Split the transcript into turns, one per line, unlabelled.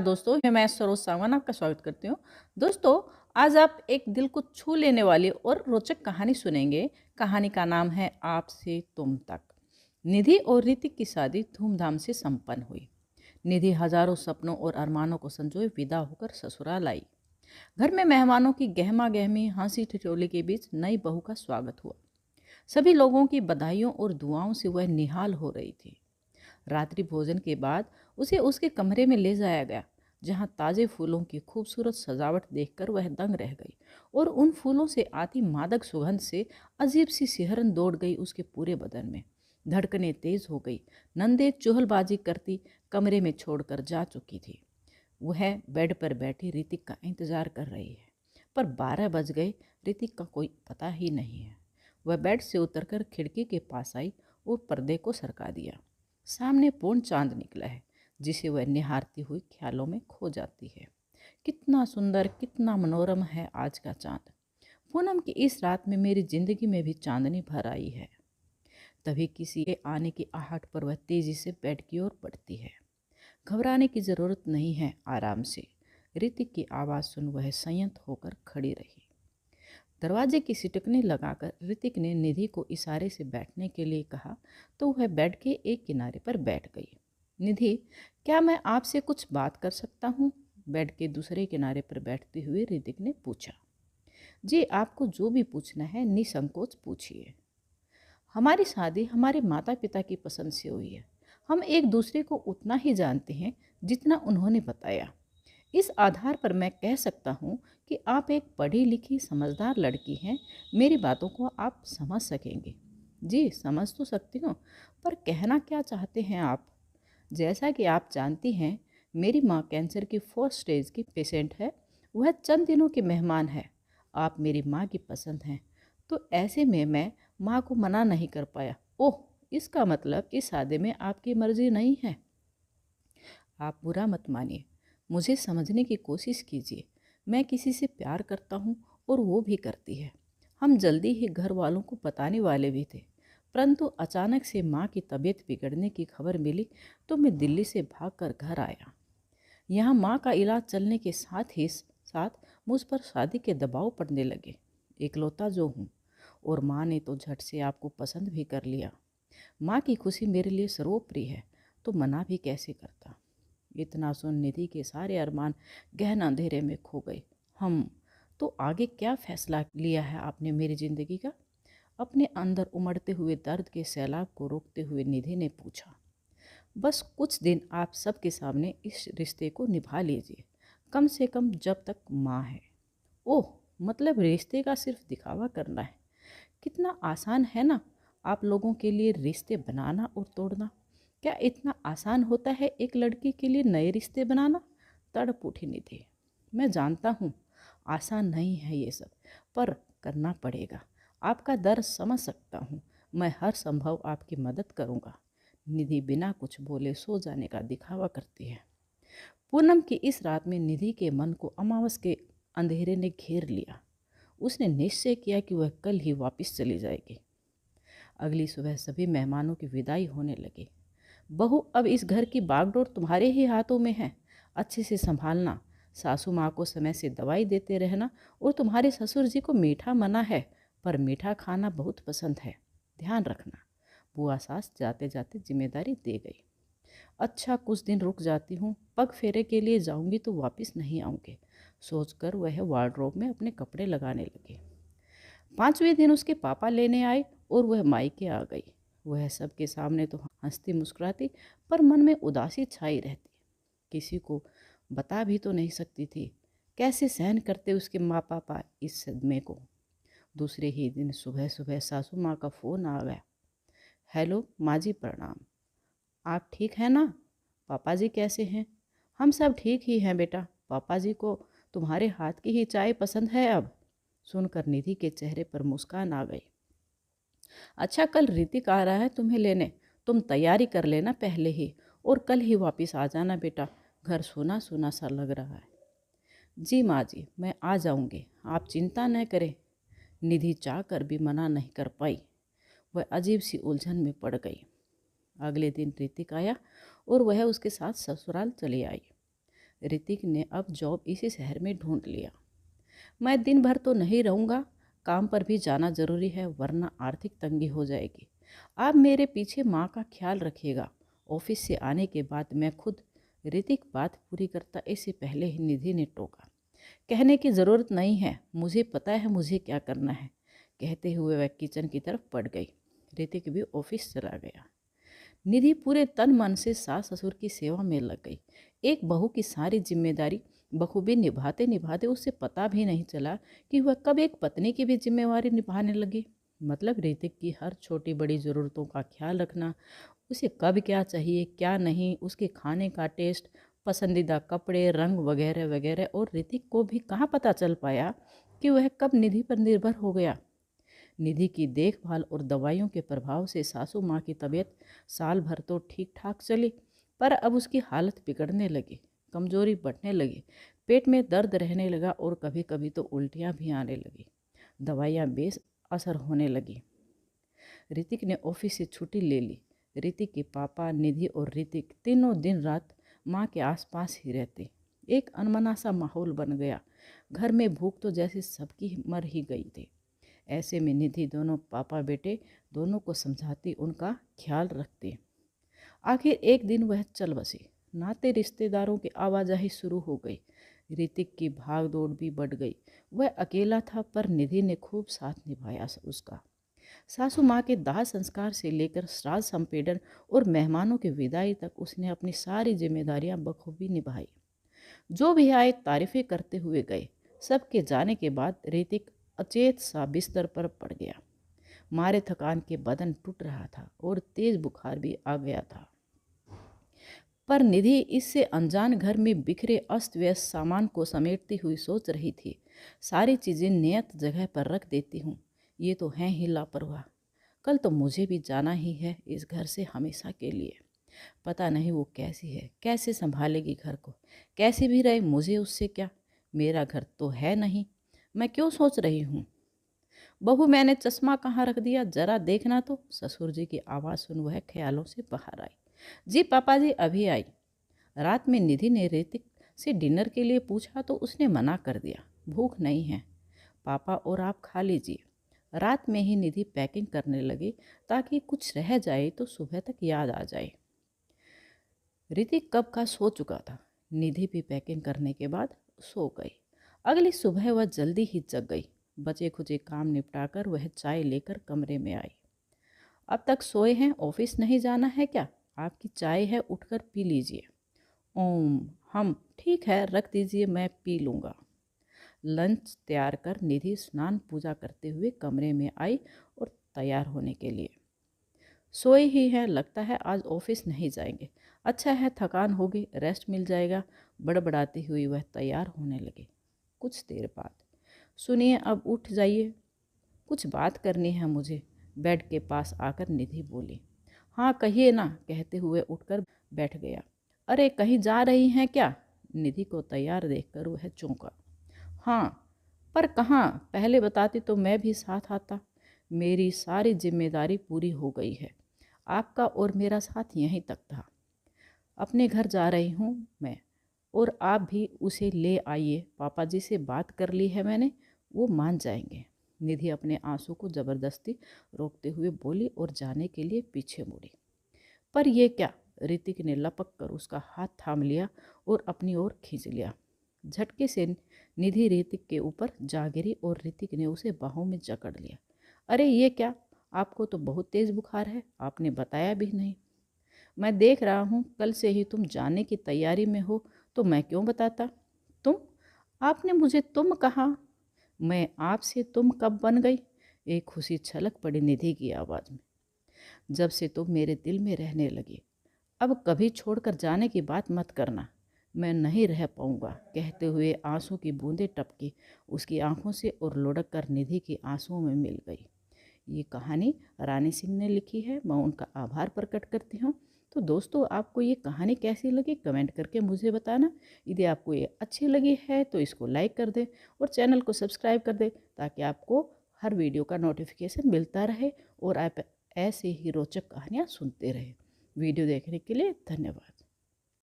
दोस्तों, मैं सरोज सावंत आपका स्वागत करती हूँ। दोस्तों, आज आप एक दिल को छू लेने वाली और रोचक कहानी सुनेंगे। कहानी का नाम है आप से तुम तक। निधि और ऋतिक की शादी धूमधाम से संपन्न हुई। निधि हजारों सपनों और अरमानों को संजोए विदा होकर ससुराल आई। घर में मेहमानों की गहमा गहमी हंसी ठिठोली के बीच नई बहू का स्वागत हुआ। सभी लोगों की बधाइयों और दुआओं से वह निहाल हो रही थी। रात्रि भोजन के बाद उसे उसके कमरे में ले जाया गया, जहां ताजे फूलों की खूबसूरत सजावट देखकर वह दंग रह गई और उन फूलों से आती मादक सुगंध से अजीब सी सिहरन दौड़ गई उसके पूरे बदन में। धड़कनें तेज हो गई। नंदे चुहलबाजी करती कमरे में छोड़कर जा चुकी थी। वह बेड पर बैठी ऋतिक का इंतजार कर रही है, पर 12 बज गए। ऋतिक का कोई पता ही नहीं है। वह बेड से उतरकर खिड़की के पास आई और पर्दे को सरका दिया। सामने पूर्ण चांद निकला है, जिसे वह निहारती हुई ख्यालों में खो जाती है। कितना सुंदर, कितना मनोरम है आज का चांद। पूनम की इस रात में मेरी जिंदगी में भी चांदनी भर आई है। तभी किसी के आने की आहट पर वह तेजी से बेड की ओर बढ़ती है। घबराने की जरूरत नहीं है, आराम से। ऋतिक की आवाज़ सुन वह संयत होकर खड़ी रही। दरवाजे की सिटकनी लगाकर ऋतिक ने निधि को इशारे से बैठने के लिए कहा, तो वह बेड के एक किनारे पर बैठ गई। निधि, क्या मैं आपसे कुछ बात कर सकता हूँ? बेड के दूसरे किनारे पर बैठते हुए ऋतिक ने पूछा। जी, आपको जो भी पूछना है निसंकोच पूछिए। हमारी शादी हमारे माता पिता की पसंद से हुई है। हम एक दूसरे को उतना ही जानते हैं जितना उन्होंने बताया। इस आधार पर मैं कह सकता हूँ कि आप एक पढ़ी लिखी समझदार लड़की हैं। मेरी बातों को आप समझ सकेंगे। जी, समझ तो सकती हूँ, पर कहना क्या चाहते हैं आप? जैसा कि आप जानती हैं, मेरी माँ कैंसर की 4th स्टेज की पेशेंट है। वह चंद दिनों की मेहमान है। आप मेरी माँ की पसंद हैं, तो ऐसे में मैं माँ को मना नहीं कर पाया। ओह, इसका मतलब इस शादी में आपकी मर्जी नहीं है। आप बुरा मत मानिए, मुझे समझने की कोशिश कीजिए। मैं किसी से प्यार करता हूँ और वो भी करती है। हम जल्दी ही घर वालों को बताने वाले भी थे, परंतु अचानक से माँ की तबीयत बिगड़ने की खबर मिली तो मैं दिल्ली से भागकर घर आया। यहाँ माँ का इलाज चलने के साथ ही साथ मुझ पर शादी के दबाव पड़ने लगे। इकलौता जो हूँ, और माँ ने तो झट से आपको पसंद भी कर लिया। माँ की खुशी मेरे लिए सर्वोपरि है, तो मना भी कैसे करता। इतना सुन निधि के सारे अरमान गहन अंधेरे में खो गए। हम तो आगे क्या फैसला लिया है आपने मेरी जिंदगी का? अपने अंदर उमड़ते हुए दर्द के सैलाब को रोकते हुए निधि ने पूछा। बस कुछ दिन आप सबके सामने इस रिश्ते को निभा लीजिए, कम से कम जब तक माँ है। ओह, मतलब रिश्ते का सिर्फ दिखावा करना है? कितना आसान है ना आप लोगों के लिए रिश्ते बनाना और तोड़ना। क्या इतना आसान होता है एक लड़की के लिए नए रिश्ते बनाना? तड़प उठी निधि। मैं जानता हूँ आसान नहीं है ये सब, पर करना पड़ेगा। आपका दर्द समझ सकता हूँ। मैं हर संभव आपकी मदद करूँगा। निधि बिना कुछ बोले सो जाने का दिखावा करती है। पूनम की इस रात में निधि के मन को अमावस के अंधेरे ने घेर लिया। उसने निश्चय किया कि वह कल ही वापस चली जाएगी। अगली सुबह सभी मेहमानों की विदाई होने लगी। बहू, अब इस घर की बागडोर तुम्हारे ही हाथों में है। अच्छे से संभालना, सासू माँ को समय से दवाई देते रहना, और तुम्हारे ससुर जी को मीठा मना है, पर मीठा खाना बहुत पसंद है, ध्यान रखना। बुआ सास जाते जाते जिम्मेदारी दे गई। अच्छा, कुछ दिन रुक जाती हूँ, पग फेरे के लिए जाऊंगी तो वापस नहीं आऊँगी, सोचकर वह वार्डरोब में अपने कपड़े लगाने लगी। 5वें दिन उसके पापा लेने आए और वह मायके आ गई। वह सबके सामने तो हंसती मुस्कुराती, पर मन में उदासी छाई रहती। किसी को बता भी तो नहीं सकती थी। कैसे सहन करते उसके माँ पापा इस सदमे को। दूसरे ही दिन सुबह सुबह सासू माँ का फ़ोन आ गया। हेलो माँ जी, प्रणाम। आप ठीक हैं ना? पापा जी कैसे हैं? हम सब ठीक ही हैं बेटा। पापा जी को तुम्हारे हाथ की ही चाय पसंद है अब। सुनकर निधि के चेहरे पर मुस्कान आ गई। अच्छा, कल ऋतिक आ रहा है तुम्हें लेने। तुम तैयारी कर लेना पहले ही, और कल ही वापस आ जाना बेटा। घर सूना सूना सा लग रहा है। जी माँ जी, मैं आ जाऊंगी, आप चिंता न करें। निधि चाह कर भी मना नहीं कर पाई। वह अजीब सी उलझन में पड़ गई। अगले दिन ऋतिक आया और वह उसके साथ ससुराल चली आई। ऋतिक ने अब जॉब इसी शहर में ढूंढ लिया। मैं दिन भर तो नहीं रहूँगा, काम पर भी जाना ज़रूरी है वरना आर्थिक तंगी हो जाएगी। आप मेरे पीछे माँ का ख्याल रखिएगा। ऑफिस से आने के बाद मैं खुद। ऋतिक बात पूरी करता इससे पहले ही निधि ने टोका। कहने की ज़रूरत नहीं है, मुझे पता है मुझे क्या करना है। कहते हुए वह किचन की तरफ बढ़ गई। ऋतिक भी ऑफिस चला गया। निधि पूरे तन मन से सास ससुर की सेवा में लग गई। एक बहू की सारी जिम्मेदारी बखूबी निभाते निभाते उसे पता भी नहीं चला कि वह कब एक पत्नी की भी जिम्मेवारी निभाने लगी। मतलब ऋतिक की हर छोटी बड़ी ज़रूरतों का ख्याल रखना, उसे कब क्या चाहिए क्या नहीं, उसके खाने का टेस्ट, पसंदीदा कपड़े, रंग वगैरह वगैरह। और ऋतिक को भी कहाँ पता चल पाया कि वह कब निधि पर निर्भर हो गया। निधि की देखभाल और दवाइयों के प्रभाव से सासू माँ की तबीयत साल भर तो ठीक ठाक चली, पर अब उसकी हालत बिगड़ने लगी, कमजोरी बढ़ने लगी, पेट में दर्द रहने लगा और कभी कभी तो उल्टियाँ भी आने लगी। दवाइयाँ बेस असर होने लगी। ऋतिक ने ऑफिस से छुट्टी ले ली। ऋतिक के पापा, निधि और ऋतिक तीनों दिन रात माँ के आसपास ही रहते। एक अनमना सा माहौल बन गया। घर में भूख तो जैसे सबकी मर ही गई थी। ऐसे में निधि दोनों पापा बेटे दोनों को समझाती, उनका ख्याल रखती। आखिर एक दिन वह चल बसी। नाते रिश्तेदारों की आवाजाही शुरू हो गई। ऋतिक की भाग दौड़ भी बढ़ गई। वह अकेला था पर निधि ने खूब साथ निभाया उसका। सासू माँ के दाह संस्कार से लेकर श्राद्ध संपीड़न और मेहमानों की विदाई तक उसने अपनी सारी जिम्मेदारियां बखूबी निभाई। जो भी आए तारीफें करते हुए गए। सबके जाने के बाद ऋतिक अचेत सा बिस्तर पर पड़ गया। मारे थकान के बदन टूट रहा था और तेज बुखार भी आ गया था। पर निधि इससे अनजान घर में बिखरे अस्त व्यस्त सामान को समेटती हुई सोच रही थी। सारी चीज़ें नियत जगह पर रख देती हूँ, ये तो हैं ही लापरवाह। कल तो मुझे भी जाना ही है इस घर से हमेशा के लिए। पता नहीं वो कैसी है, कैसे संभालेगी घर को। कैसी भी रहे मुझे उससे क्या, मेरा घर तो है नहीं। मैं क्यों सोच रही हूँ। बहू मैंने चश्मा कहाँ रख दिया, जरा देखना तो। ससुर जी की आवाज़ सुन वह ख्यालों से बाहर आई। जी पापा जी अभी आई। रात में निधि ने ऋतिक से डिनर के लिए पूछा तो उसने मना कर दिया, भूख नहीं है पापा और आप खा लीजिए। रात में ही निधि पैकिंग करने लगी ताकि कुछ रह जाए तो सुबह तक याद आ जाए। ऋतिक कब का सो चुका था। निधि भी पैकिंग करने के बाद सो गई। अगली सुबह वह जल्दी ही जग गई। बचे खुचे काम निपटाकर वह चाय लेकर कमरे में आई। अब तक सोए हैं, ऑफिस नहीं जाना है क्या? आपकी चाय है, उठकर पी लीजिए। ओम हम ठीक है, रख दीजिए, मैं पी लूँगा। लंच तैयार कर निधि स्नान पूजा करते हुए कमरे में आई और तैयार होने के लिए। सोए ही है, लगता है आज ऑफिस नहीं जाएंगे। अच्छा है, थकान होगी, रेस्ट मिल जाएगा। बड़बड़ाती हुई वह तैयार होने लगी। कुछ देर बाद, सुनिए अब उठ जाइए, कुछ बात करनी है मुझे। बेड के पास आकर निधि बोली। हाँ कहिए ना, कहते हुए उठकर बैठ गया। अरे कहीं जा रही हैं क्या? निधि को तैयार देखकर वह चौंका। हाँ, पर कहाँ, पहले बताती तो मैं भी साथ आता। मेरी सारी जिम्मेदारी पूरी हो गई है, आपका और मेरा साथ यहीं तक था। अपने घर जा रही हूँ मैं, और आप भी उसे ले आइए। पापा जी से बात कर ली है मैंने, वो मान जाएंगे। निधि अपने आंसू को जबरदस्ती रोकते हुए बोली और जाने के लिए पीछे मुड़ी। पर यह क्या? ऋतिक ने लपक कर उसका हाथ थाम लिया और अपनी ओर खींच लिया। झटके से निधि ऋतिक के ऊपर जा गिरी और ऋतिक ने उसे बाहों में जकड़ लिया। अरे ये क्या, आपको तो बहुत तेज बुखार है, आपने बताया भी नहीं। मैं देख रहा हूँ कल से ही तुम जाने की तैयारी में हो, तो मैं क्यों बताता। तुम? आपने मुझे तुम कहा। मैं आपसे तुम कब बन गई? एक खुशी छलक पड़ी निधि की आवाज़ में। जब से तुम मेरे दिल में रहने लगी। अब कभी छोड़कर जाने की बात मत करना, मैं नहीं रह पाऊंगा। कहते हुए आंसू की बूंदें टपकी उसकी आंखों से और लुढ़क कर निधि की आंसुओं में मिल गई। ये कहानी रानी सिंह ने लिखी है, मैं उनका आभार प्रकट करती हूँ। तो दोस्तों, आपको ये कहानी कैसी लगी कमेंट करके मुझे बताना। यदि आपको ये अच्छी लगी है तो इसको लाइक कर दें और चैनल को सब्सक्राइब कर दें, ताकि आपको हर वीडियो का नोटिफिकेशन मिलता रहे और आप ऐसे ही रोचक कहानियाँ सुनते रहें। वीडियो देखने के लिए धन्यवाद।